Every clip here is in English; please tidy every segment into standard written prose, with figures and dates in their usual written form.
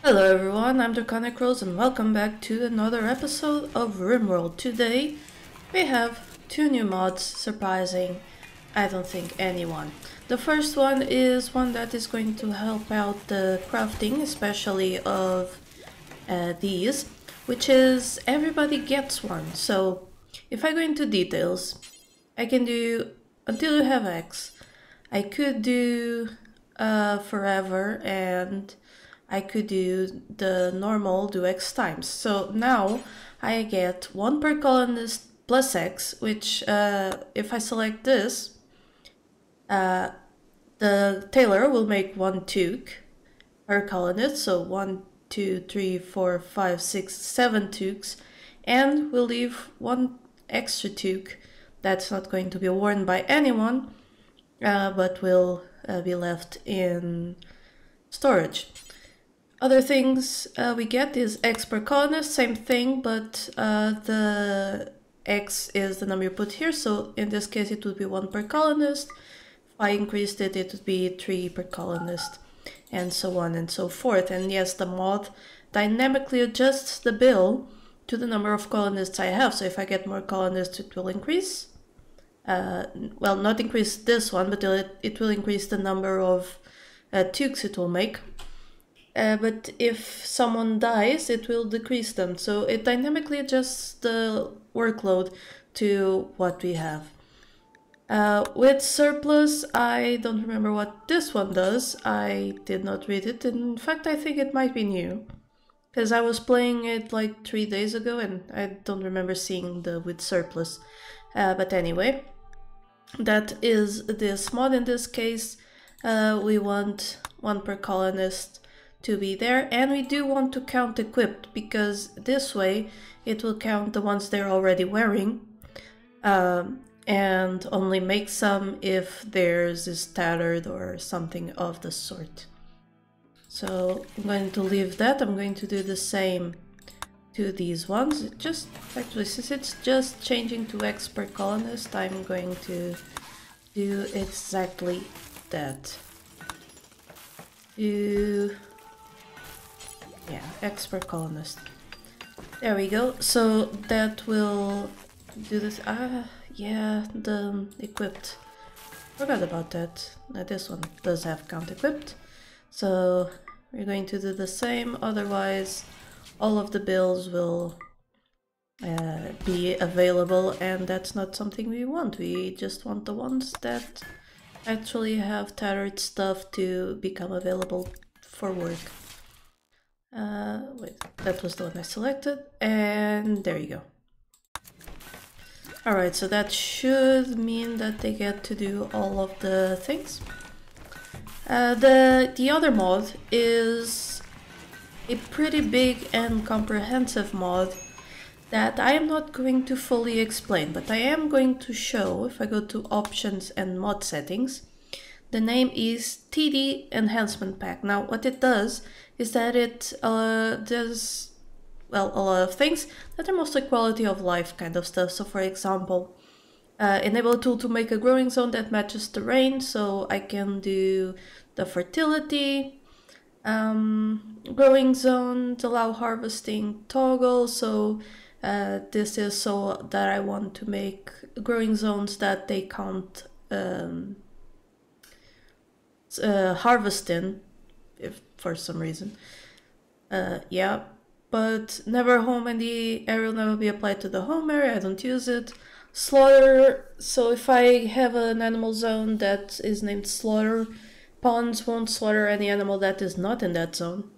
Hello everyone, I'm Draconicrose and welcome back to another episode of Rimworld. Today we have two new mods surprising, I don't think, anyone. The first one is one that is going to help out the crafting, especially of these, which is everybody gets one. So if I go into details, I can do until you have X. I could do forever, and I could do the normal do X times. So now I get 1 per colonist plus X, which if I select this, the tailor will make 1 toque per colonist. So 1, 2, 3, 4, 5, 6, 7 toques, and we'll leave 1 extra toque that's not going to be worn by anyone, but will be left in storage. Other things we get is X per colonist, same thing, but the X is the number you put here, so in this case it would be 1 per colonist. If I increased it, it would be 3 per colonist, and so on and so forth. And yes, the mod dynamically adjusts the bill to the number of colonists I have, so if I get more colonists it will increase. Well, not increase this one, but it will increase the number of toques it will make. But if someone dies, it will decrease them. So it dynamically adjusts the workload to what we have. With surplus, I don't remember what this one does. I did not read it. In fact, I think it might be new, because I was playing it like 3 days ago and I don't remember seeing the with surplus. But anyway, that is this mod. In this case, we want 1 per colonist to be there, and we do want to count equipped, because this way it will count the ones they're already wearing, and only make some if theirs is tattered or something of the sort. So I'm going to leave that. I'm going to do the same to these ones. Just actually, since it's just changing to X per colonist, I'm going to do exactly that. Yeah, X per colonist. There we go. So that will do this. Yeah, the equipped. Forgot about that. This one does have count equipped. So we're going to do the same. Otherwise, all of the bills will be available, and that's not something we want. We just want the ones that actually have tattered stuff to become available for work. Wait, that was the one I selected, and there you go. Alright, so that should mean that they get to do all of the things. The other mod is a pretty big and comprehensive mod that I am not going to fully explain, but I am going to show. If I go to options and mod settings, the name is TD Enhancement Pack. Now what it does is that it does, well, a lot of things that are mostly quality of life kind of stuff. So for example, enable a tool to make a growing zone that matches terrain, so I can do the fertility, growing zones, allow harvesting toggle. So this is so that I want to make growing zones that they can't harvest in, if for some reason. Yeah, but never home, and the area will never be applied to the home area. I don't use it. Slaughter, so if I have an animal zone that is named slaughter, pawns won't slaughter any animal that is not in that zone,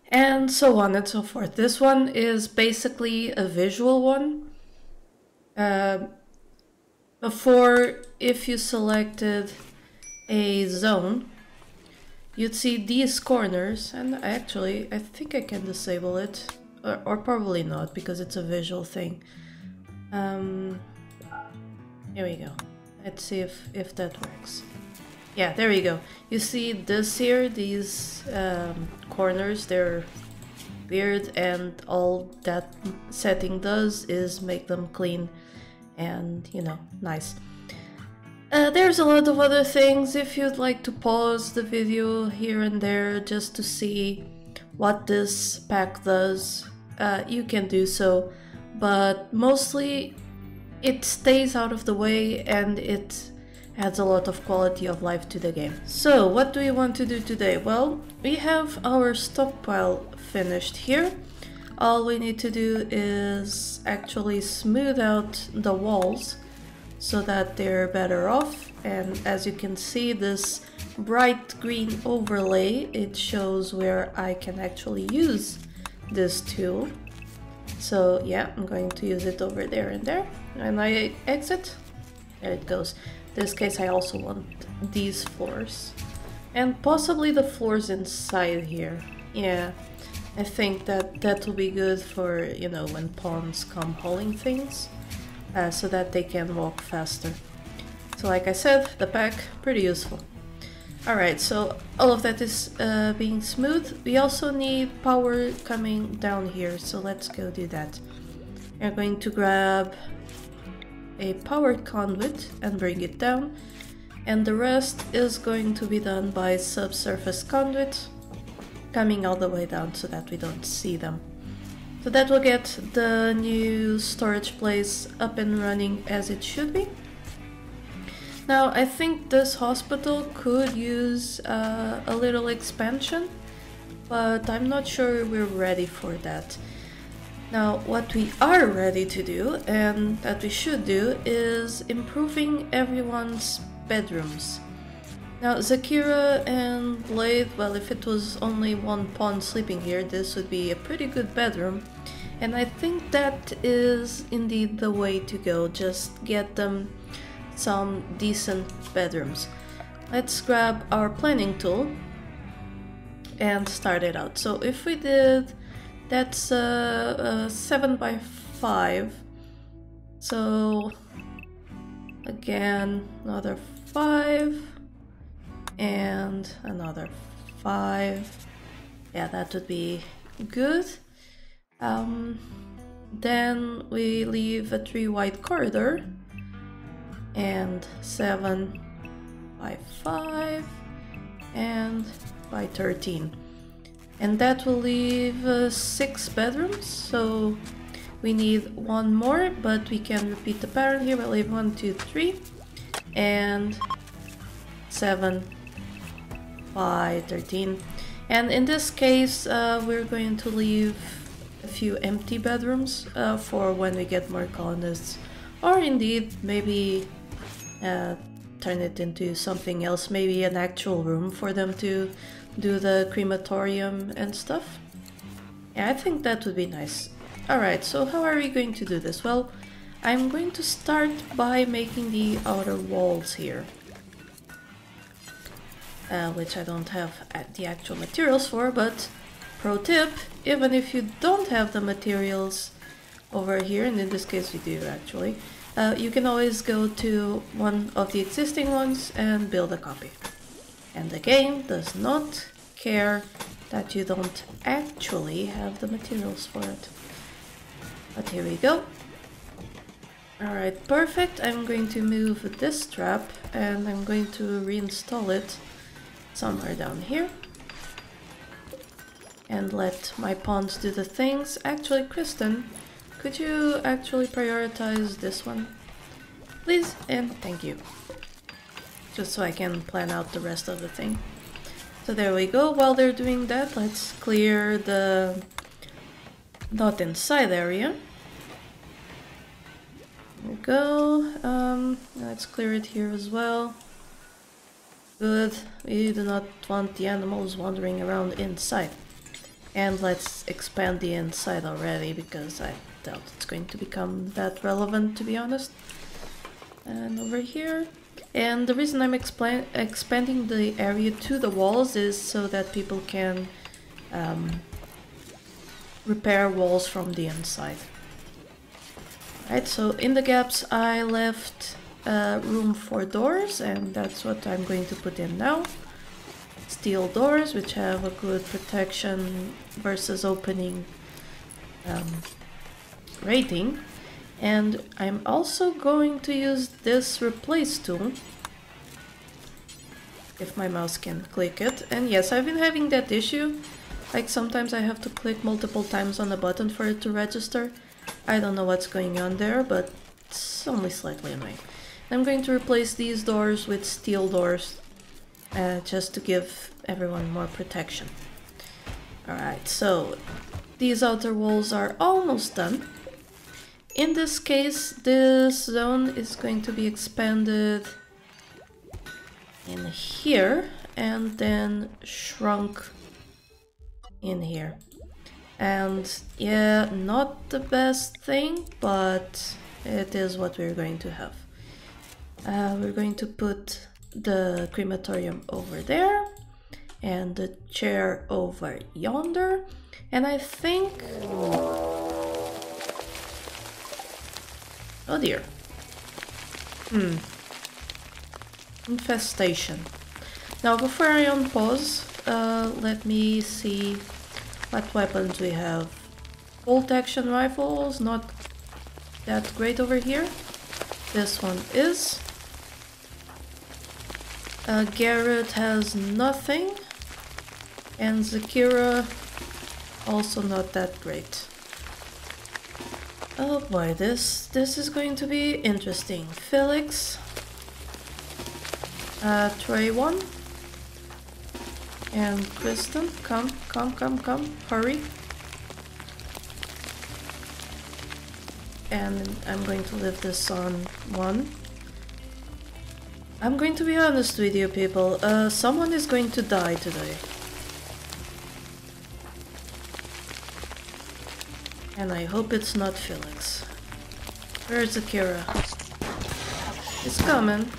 and so on and so forth. This one is basically a visual one. Before, if you selected a zone, you'd see these corners, and actually I think I can disable it, or probably not, because it's a visual thing. Here we go. Let's see if that works. Yeah, there we go. You see this here, these corners, they're weird, and all that setting does is make them clean and, you know, nice. There's a lot of other things. If you'd like to pause the video here and there just to see what this pack does, you can do so, but mostly it stays out of the way and it adds a lot of quality of life to the game. So what do we want to do today? Well, we have our stockpile finished here. All we need to do is actually smooth out the walls so that they're better off, and as you can see, this bright green overlay, it shows where I can actually use this tool. So yeah, I'm going to use it over there and there. And I exit, there it goes. In this case I also want these floors and possibly the floors inside here. Yeah, I think that will be good for, you know, when pawns come hauling things, so that they can walk faster. So like I said, the pack, pretty useful. Alright, so all of that is being smooth. We also need power coming down here, so let's go do that. We're going to grab a power conduit and bring it down, and the rest is going to be done by subsurface conduit coming all the way down so that we don't see them. So that will get the new storage place up and running as it should be. Now I think this hospital could use a little expansion, but I'm not sure we're ready for that. Now what we are ready to do, and that we should do, is improving everyone's bedrooms. Now Zakira and Blade, well, if it was only one pawn sleeping here, this would be a pretty good bedroom. And I think that is indeed the way to go, just get them some decent bedrooms. Let's grab our planning tool and start it out. So if we did, that's 7 by 5. So again, another 5 and another 5. Yeah, that would be good. Then we leave a 3 wide corridor and 7 by 5 and by 13, and that will leave 6 bedrooms. So we need one more, but we can repeat the pattern here. We'll leave 1, 2, 3 and 7 by 13, and in this case we're going to leave a few empty bedrooms for when we get more colonists, or indeed maybe turn it into something else, maybe an actual room for them to do the crematorium and stuff. Yeah, I think that would be nice. Alright, so how are we going to do this? Well, I'm going to start by making the outer walls here, which I don't have the actual materials for, but pro tip, even if you don't have the materials over here, and in this case we do actually, you can always go to one of the existing ones and build a copy. And the game does not care that you don't actually have the materials for it. But here we go. Alright, perfect. I'm going to move this trap and I'm going to reinstall it somewhere down here. And let my pawns do the things. Actually, Kristen, could you actually prioritize this one, please? And thank you. Just so I can plan out the rest of the thing. So there we go. While they're doing that, let's clear the not inside area. There we go. Let's clear it here as well. Good. We do not want the animals wandering around inside. And let's expand the inside already, because I doubt it's going to become that relevant, to be honest. And over here. And the reason I'm expanding the area to the walls is so that people can repair walls from the inside. Right, so in the gaps I left room for doors, and that's what I'm going to put in now. Steel doors, which have a good protection versus opening rating. And I'm also going to use this replace tool if my mouse can click it. And yes, I've been having that issue. Like sometimes I have to click multiple times on the button for it to register. I don't know what's going on there, but it's only slightly annoying. I'm going to replace these doors with steel doors, just to give everyone more protection. Alright, so these outer walls are almost done. In this case, this zone is going to be expanded in here and then shrunk in here. And yeah, not the best thing, but it is what we're going to have. We're going to put the crematorium over there and the chair over yonder. And I think... oh dear. Infestation. Now before I unpause, let me see what weapons we have. Bolt action rifles, not that great over here. This one is. Garrett has nothing. And Zakira also not that great. Oh boy, this is going to be interesting. Felix. Trey 1. And Kristen, come, hurry. And I'm going to leave this on 1. I'm going to be honest with you people, someone is going to die today. And I hope it's not Felix. Where's Zakira? It's coming.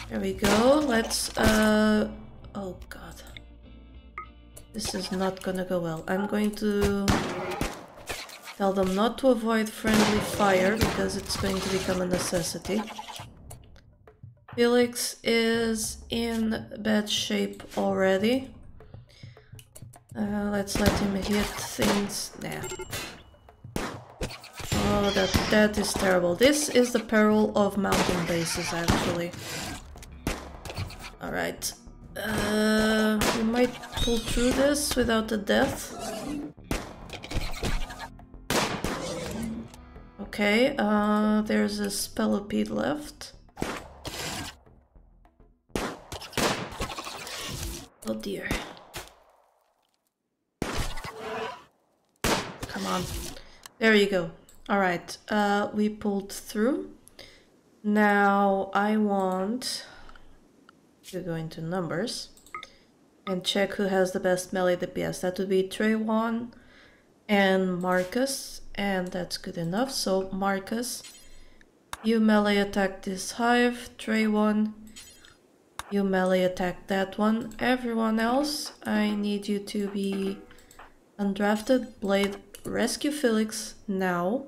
There we go, let's, oh god. This is not gonna go well. I'm going to tell them not to avoid friendly fire, because it's going to become a necessity. Felix is in bad shape already. Let's let him hit things. Nah. Oh, that is terrible. This is the peril of mountain bases, actually. Alright. We might pull through this without a death. Okay, there's a spellipede left. Oh dear. Come on. There you go. Alright, we pulled through. Now I want to go into numbers and check who has the best melee DPS. That would be Trey 1 and Marcus, and that's good enough. So Marcus, you melee attack this hive. Trey 1, you melee attack that one. Everyone else, I need you to be undrafted. Blade, rescue Felix now.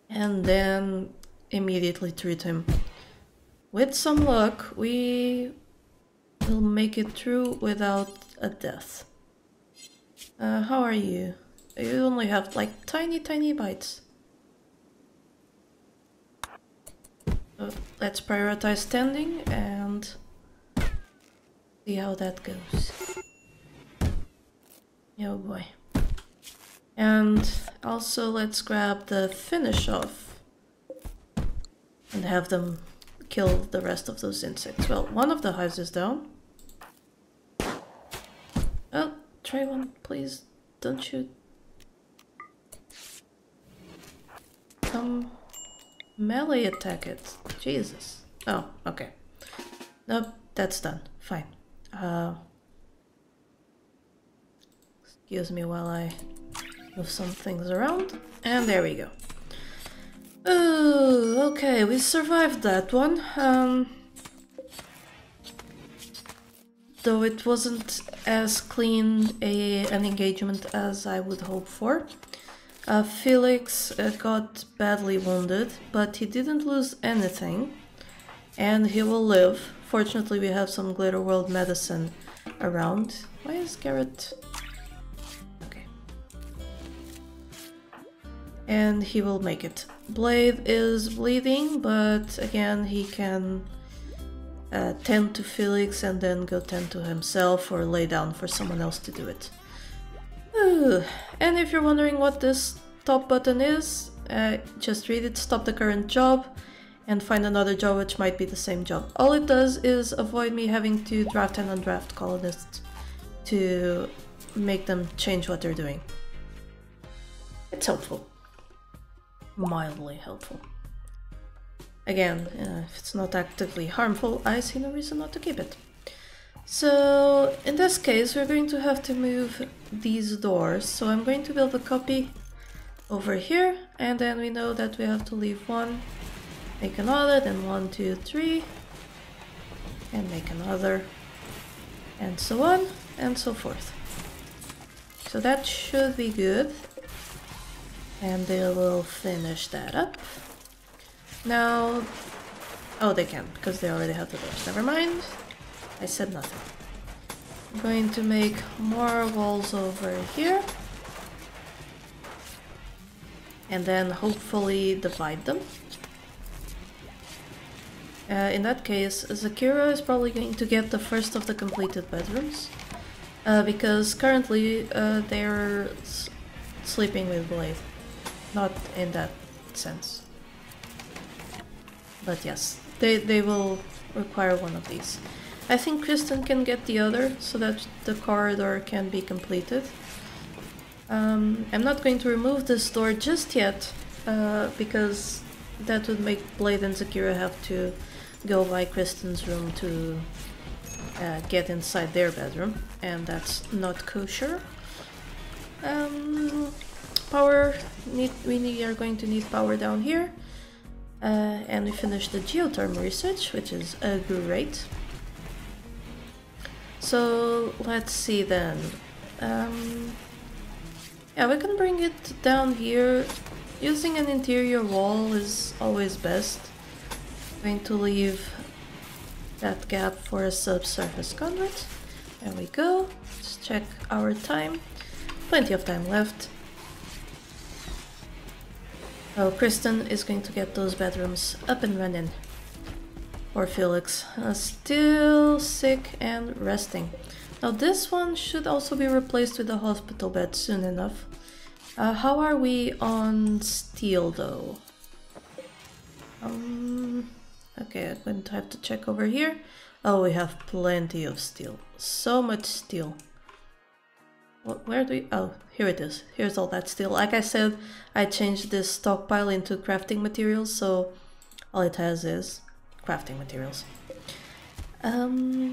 And then immediately treat him. With some luck, we will make it through without a death. How are you? You only have like tiny bites. So let's prioritize standing and see how that goes. Oh boy. And also let's grab the finish off and have them kill the rest of those insects. Well, one of the hives is down. Oh, try one, please. Don't shoot. Come melee attack it. Jesus. Oh, okay. Nope, that's done. Fine. Excuse me while I move some things around. And there we go. Oh, okay, we survived that one. Though it wasn't as clean an engagement as I would hope for. Felix got badly wounded, but he didn't lose anything. And he will live. Fortunately, we have some Glitter World medicine around. Why is Garrett... and he will make it. Blade is bleeding, but again he can tend to Felix and then go tend to himself or lay down for someone else to do it. Ooh. And if you're wondering what this top button is, just read it, stop the current job and find another job which might be the same job. All it does is avoid me having to draft and undraft colonists to make them change what they're doing. It's helpful. Mildly helpful. Again, if it's not actively harmful, I see no reason not to keep it. So in this case we're going to have to move these doors, so I'm going to build a copy over here, and then we know that we have to leave one, make another, then 1, 2, 3, and make another, and so on and so forth. So that should be good, and they will finish that up. Now, oh, they can, because they already have the doors. Never mind, I said nothing. I'm going to make more walls over here, and then hopefully divide them. In that case, Zakira is probably going to get the first of the completed bedrooms, because currently they're sleeping with Blade. Not in that sense. But yes, they will require one of these. I think Kristen can get the other so that the corridor can be completed. I'm not going to remove this door just yet, because that would make Blade and Zakira have to go by Kristen's room to get inside their bedroom, and that's not kosher. Power, we are going to need power down here. And we finished the geothermal research, which is great. So let's see then. Yeah, we can bring it down here. Using an interior wall is always best. I'm going to leave that gap for a subsurface conduit. There we go. Let's check our time. Plenty of time left. Oh, Kristen is going to get those bedrooms up and running. Or Felix, still sick and resting. Now this one should also be replaced with a hospital bed soon enough. How are we on steel though? Okay, I'm going to have to check over here. Oh, we have plenty of steel. So much steel. Where do we... Oh, here it is. Here's all that steel. Like I said, I changed this stockpile into crafting materials, so all it has is crafting materials.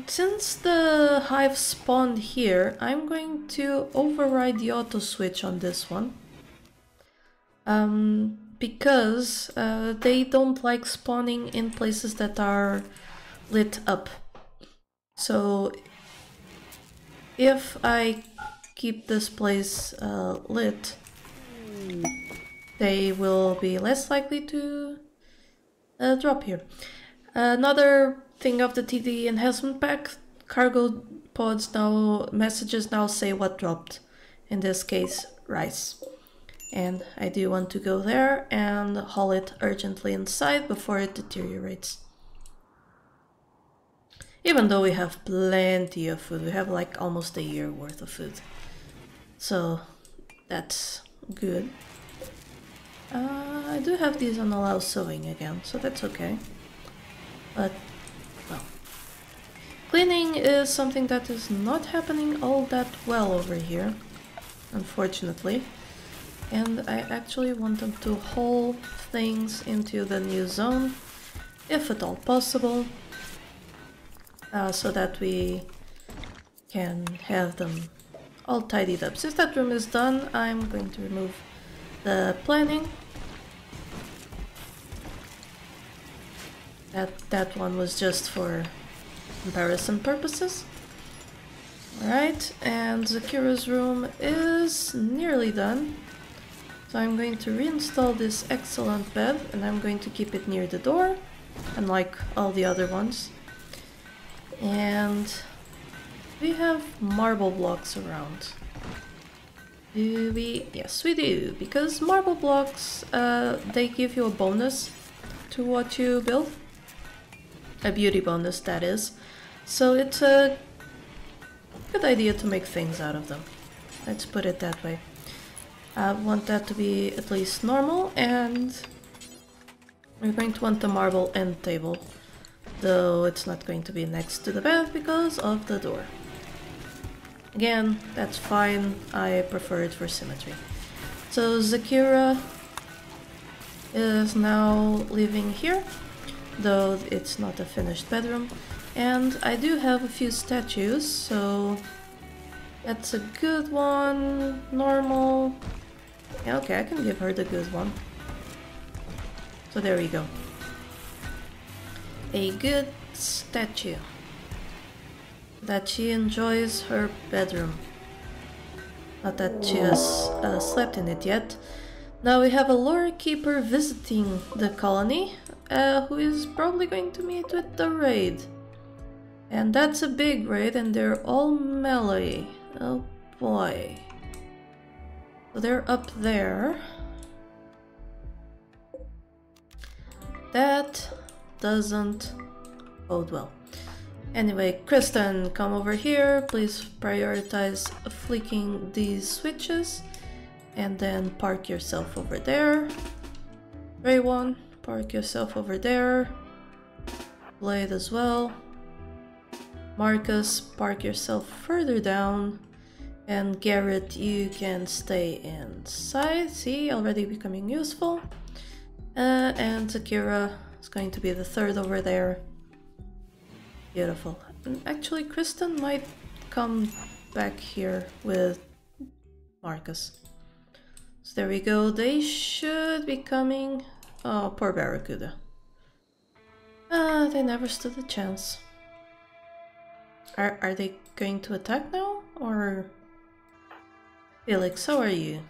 Since the hive spawned here, I'm going to override the auto switch on this one. Because they don't like spawning in places that are lit up. So if I keep this place lit, they will be less likely to drop here. Another thing of the TD enhancement pack, cargo pods now, messages now say what dropped. In this case, rice. And I do want to go there and haul it urgently inside before it deteriorates. Even though we have plenty of food, we have like almost a year worth of food. So that's good. I do have these on allow sewing again, so that's okay. But, well, cleaning is something that is not happening all that well over here, unfortunately. And I actually want them to haul things into the new zone, if at all possible, so that we can have them all tidied up. Since that room is done, I'm going to remove the planning. That one was just for comparison purposes. Alright, and Zakira's room is nearly done. So I'm going to reinstall this excellent bed, and I'm going to keep it near the door, unlike all the other ones. And we have marble blocks around. Do we? Yes, we do, because marble blocks, they give you a bonus to what you build. A beauty bonus, that is. So it's a good idea to make things out of them. Let's put it that way. I want that to be at least normal, and we're going to want the marble end table. Though it's not going to be next to the bed because of the door. Again, that's fine, I prefer it for symmetry. So Zakira is now living here, though it's not a finished bedroom. And I do have a few statues, so that's a good one, normal. Yeah, okay, I can give her the good one. So there we go. A good statue. That she enjoys her bedroom. Not that she has slept in it yet. Now we have a lore keeper visiting the colony, who is probably going to meet with the raid. And that's a big raid, and they're all melee. Oh boy. So they're up there. That doesn't bode well. Anyway, Kristen, come over here. Please prioritize flicking these switches. And then park yourself over there. Ray 1, park yourself over there. Blade as well. Marcus, park yourself further down. And Garrett, you can stay inside. See, already becoming useful. And Zakira is going to be the third over there. Beautiful. And actually, Kristen might come back here with Marcus. So there we go. They should be coming. Oh, poor Barracuda. They never stood a chance. Are they going to attack now? Or... Felix, how are you?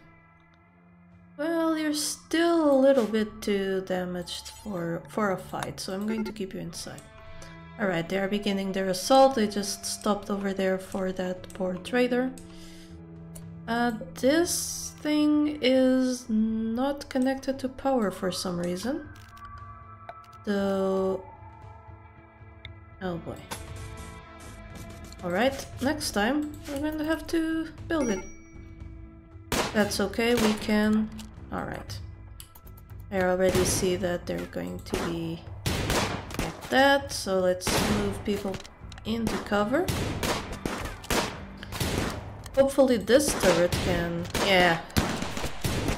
Well, you're still a little bit too damaged for a fight, so I'm going to keep you inside. Alright, they are beginning their assault. They just stopped over there for that poor trader. This thing is not connected to power for some reason. Though... oh boy. Alright, next time we're going to have to build it. That's okay, we can... alright. I already see that they're going to be like that, so let's move people into cover. Hopefully this turret can... yeah,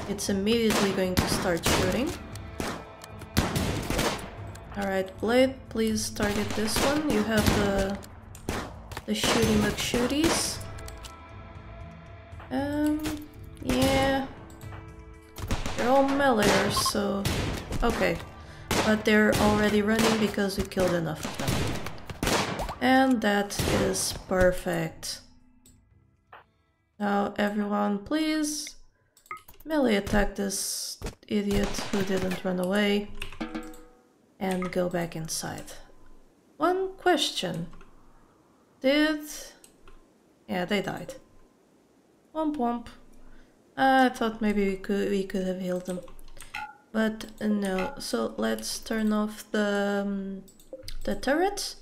it's immediately going to start shooting. Alright, Blade, please target this one. You have the shooty McShooties. Yeah. They're all meleeers, so... okay. But they're already running because we killed enough of them. And that is perfect. Now everyone, please melee attack this idiot who didn't run away. And go back inside. One question. Yeah, they died. Womp womp. I thought maybe we could have healed them. But no. So let's turn off the turrets.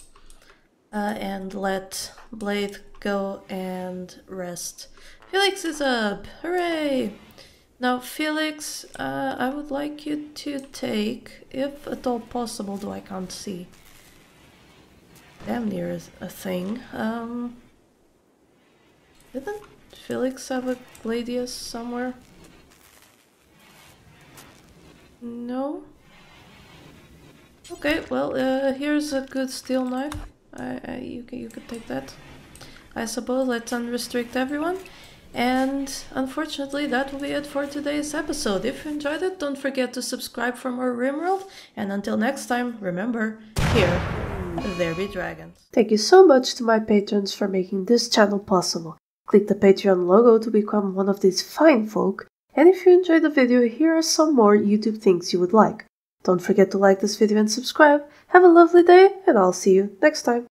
And let Blade go and rest. Felix is up! Hooray! Now Felix, I would like you to take, if at all possible, though I can't see damn near a thing. Didn't Felix have a gladius somewhere? No? Okay, well, here's a good steel knife. You could take that. I suppose let's unrestrict everyone. And unfortunately, that will be it for today's episode. If you enjoyed it, don't forget to subscribe for more Rimworld. And until next time, remember, here, there be dragons. Thank you so much to my patrons for making this channel possible. Click the Patreon logo to become one of these fine folk. And if you enjoyed the video, here are some more YouTube things you would like. Don't forget to like this video and subscribe. Have a lovely day, and I'll see you next time.